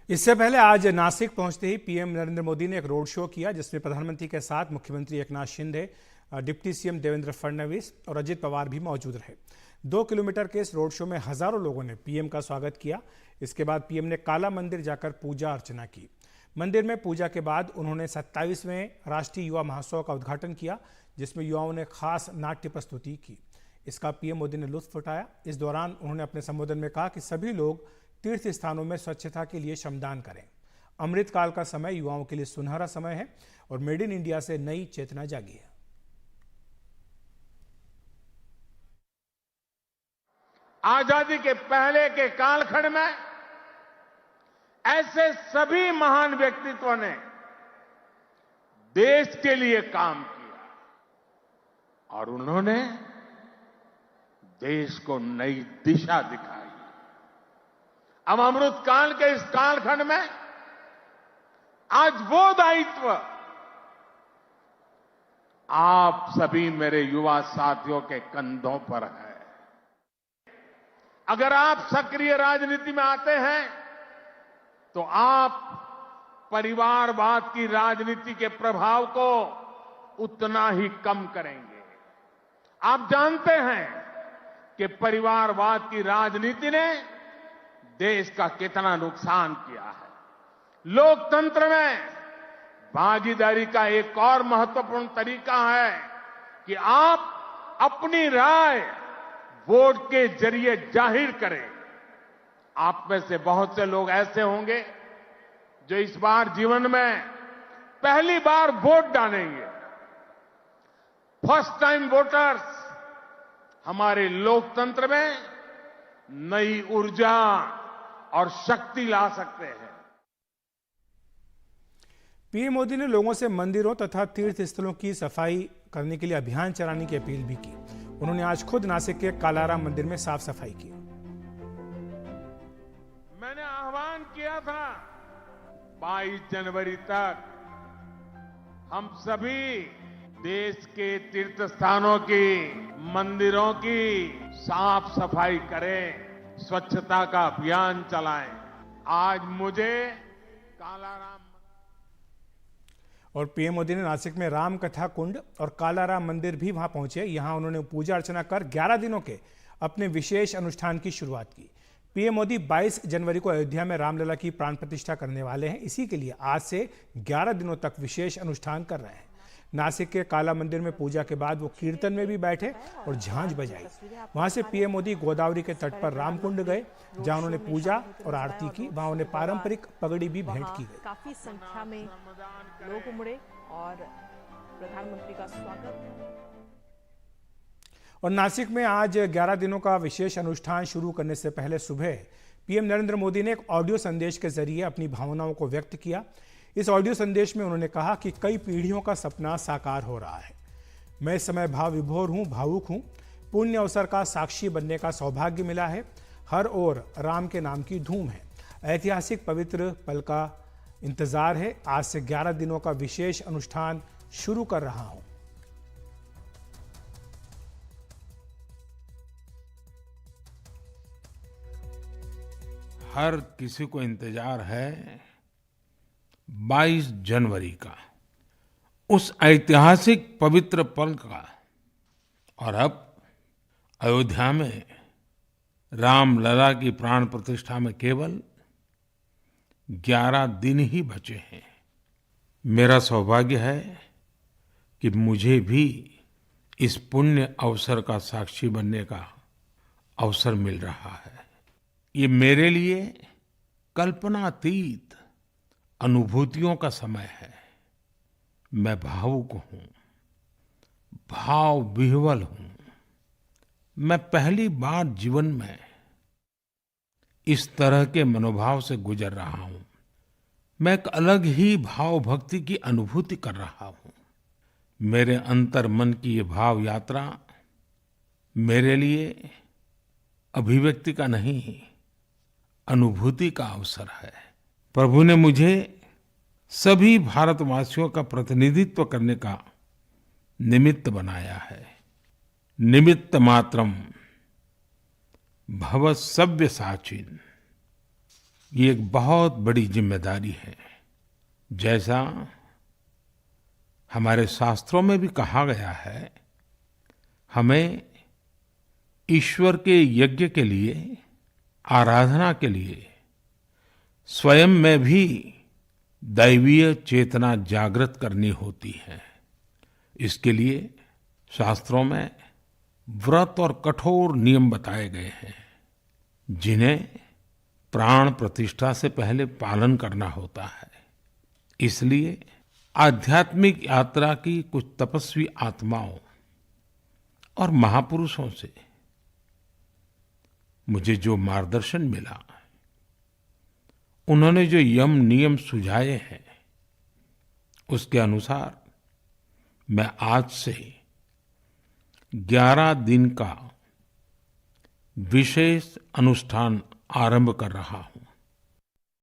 इससे पहले आज नासिक पहुंचते ही पीएम नरेंद्र मोदी ने एक रोड शो किया जिसमें प्रधानमंत्री के साथ मुख्यमंत्री एकनाथ शिंदे, डिप्टी सीएम देवेंद्र फडणवीस और अजित पवार भी मौजूद रहे। 2 किलोमीटर के इस रोड शो में हजारों लोगों ने पीएम का स्वागत किया। इसके बाद पीएम ने काला मंदिर जाकर पूजा अर्चना की। मंदिर में पूजा के बाद उन्होंने 27वें राष्ट्रीय युवा महोत्सव का उद्घाटन किया, जिसमें युवाओं ने खास नाट्य प्रस्तुति की। इसका पीएम मोदी ने लुत्फ उठाया। इस दौरान उन्होंने अपने संबोधन में कहा कि सभी लोग तीर्थ स्थानों में स्वच्छता के लिए श्रमदान करें। अमृतकाल का समय युवाओं के लिए सुनहरा समय है और मेड इन इंडिया से नई चेतना जागी है। आजादी के पहले के कालखंड में ऐसे सभी महान व्यक्तित्वों ने देश के लिए काम किया और उन्होंने देश को नई दिशा दिखाई। अब अमृतकाल के इस कालखंड में आज वो दायित्व आप सभी मेरे युवा साथियों के कंधों पर है। अगर आप सक्रिय राजनीति में आते हैं तो आप परिवारवाद की राजनीति के प्रभाव को उतना ही कम करेंगे। आप जानते हैं कि परिवारवाद की राजनीति ने देश का कितना नुकसान किया है। लोकतंत्र में भागीदारी का एक और महत्वपूर्ण तरीका है कि आप अपनी राय वोट के जरिए जाहिर करें। आप में से बहुत से लोग ऐसे होंगे जो इस बार जीवन में पहली बार वोट डालेंगे। फर्स्ट टाइम वोटर्स हमारे लोकतंत्र में नई ऊर्जा और शक्ति ला सकते हैं। पीएम मोदी ने लोगों से मंदिरों तथा तीर्थ स्थलों की सफाई करने के लिए अभियान चलाने की अपील भी की। उन्होंने आज खुद नासिक के कालाराम मंदिर में साफ सफाई की। मैंने आह्वान किया था 22 जनवरी तक हम सभी देश के तीर्थ स्थानों की, मंदिरों की साफ सफाई करें, स्वच्छता का अभियान चलाएं। आज मुझे कालाराम और पीएम मोदी ने नासिक में राम कथा कुंड और कालाराम मंदिर भी वहां पहुंचे। यहां उन्होंने पूजा अर्चना कर 11 दिनों के अपने विशेष अनुष्ठान की शुरुआत की। पीएम मोदी 22 जनवरी को अयोध्या में रामलला की प्राण प्रतिष्ठा करने वाले हैं। इसी के लिए आज से 11 दिनों तक विशेष अनुष्ठान कर रहे हैं। नासिक के काला मंदिर में पूजा के बाद वो कीर्तन में भी बैठे और झांझ बजाई। वहां से पीएम मोदी गोदावरी के तट पर रामकुंड गए, जहां उन्होंने पूजा और आरती की। वहां उन्हें पारंपरिक पगड़ी भी भेंट की गई। काफी संख्या में लोग उमड़े और प्रधानमंत्री का स्वागत। और नासिक में आज 11 दिनों का विशेष अनुष्ठान शुरू करने से पहले सुबह पीएम नरेंद्र मोदी ने एक ऑडियो संदेश के जरिए अपनी भावनाओं को व्यक्त किया। इस ऑडियो संदेश में उन्होंने कहा कि कई पीढ़ियों का सपना साकार हो रहा है। मैं इस समय भाव विभोर हूँ, भावुक हूँ। पुण्य अवसर का साक्षी बनने का सौभाग्य मिला है। हर ओर राम के नाम की धूम है। ऐतिहासिक पवित्र पल का इंतजार है। आज से 11 दिनों का विशेष अनुष्ठान शुरू कर रहा हूँ। हर किसी को इंतजार है 22 जनवरी का, उस ऐतिहासिक पवित्र पल का। और अब अयोध्या में रामलला की प्राण प्रतिष्ठा में केवल 11 दिन ही बचे हैं। मेरा सौभाग्य है कि मुझे भी इस पुण्य अवसर का साक्षी बनने का अवसर मिल रहा है। ये मेरे लिए कल्पनातीत अनुभूतियों का समय है। मैं भावुक हूं, भाव विह्वल हूं। मैं पहली बार जीवन में इस तरह के मनोभाव से गुजर रहा हूं। मैं एक अलग ही भाव भक्ति की अनुभूति कर रहा हूं। मेरे अंतर मन की ये भाव यात्रा मेरे लिए अभिव्यक्ति का नहीं, अनुभूति का अवसर है। प्रभु ने मुझे सभी भारतवासियों का प्रतिनिधित्व करने का निमित्त बनाया है। निमित्त मात्रम भव सव्य साचिन। ये एक बहुत बड़ी जिम्मेदारी है। जैसा हमारे शास्त्रों में भी कहा गया है, हमें ईश्वर के यज्ञ के लिए, आराधना के लिए स्वयं में भी दैवीय चेतना जागृत करनी होती है। इसके लिए शास्त्रों में व्रत और कठोर नियम बताए गए हैं, जिन्हें प्राण प्रतिष्ठा से पहले पालन करना होता है। इसलिए आध्यात्मिक यात्रा की कुछ तपस्वी आत्माओं और महापुरुषों से मुझे जो मार्गदर्शन मिला, उन्होंने जो यम नियम सुझाए हैं, उसके अनुसार मैं आज से 11 दिन का विशेष अनुष्ठान आरंभ कर रहा हूं।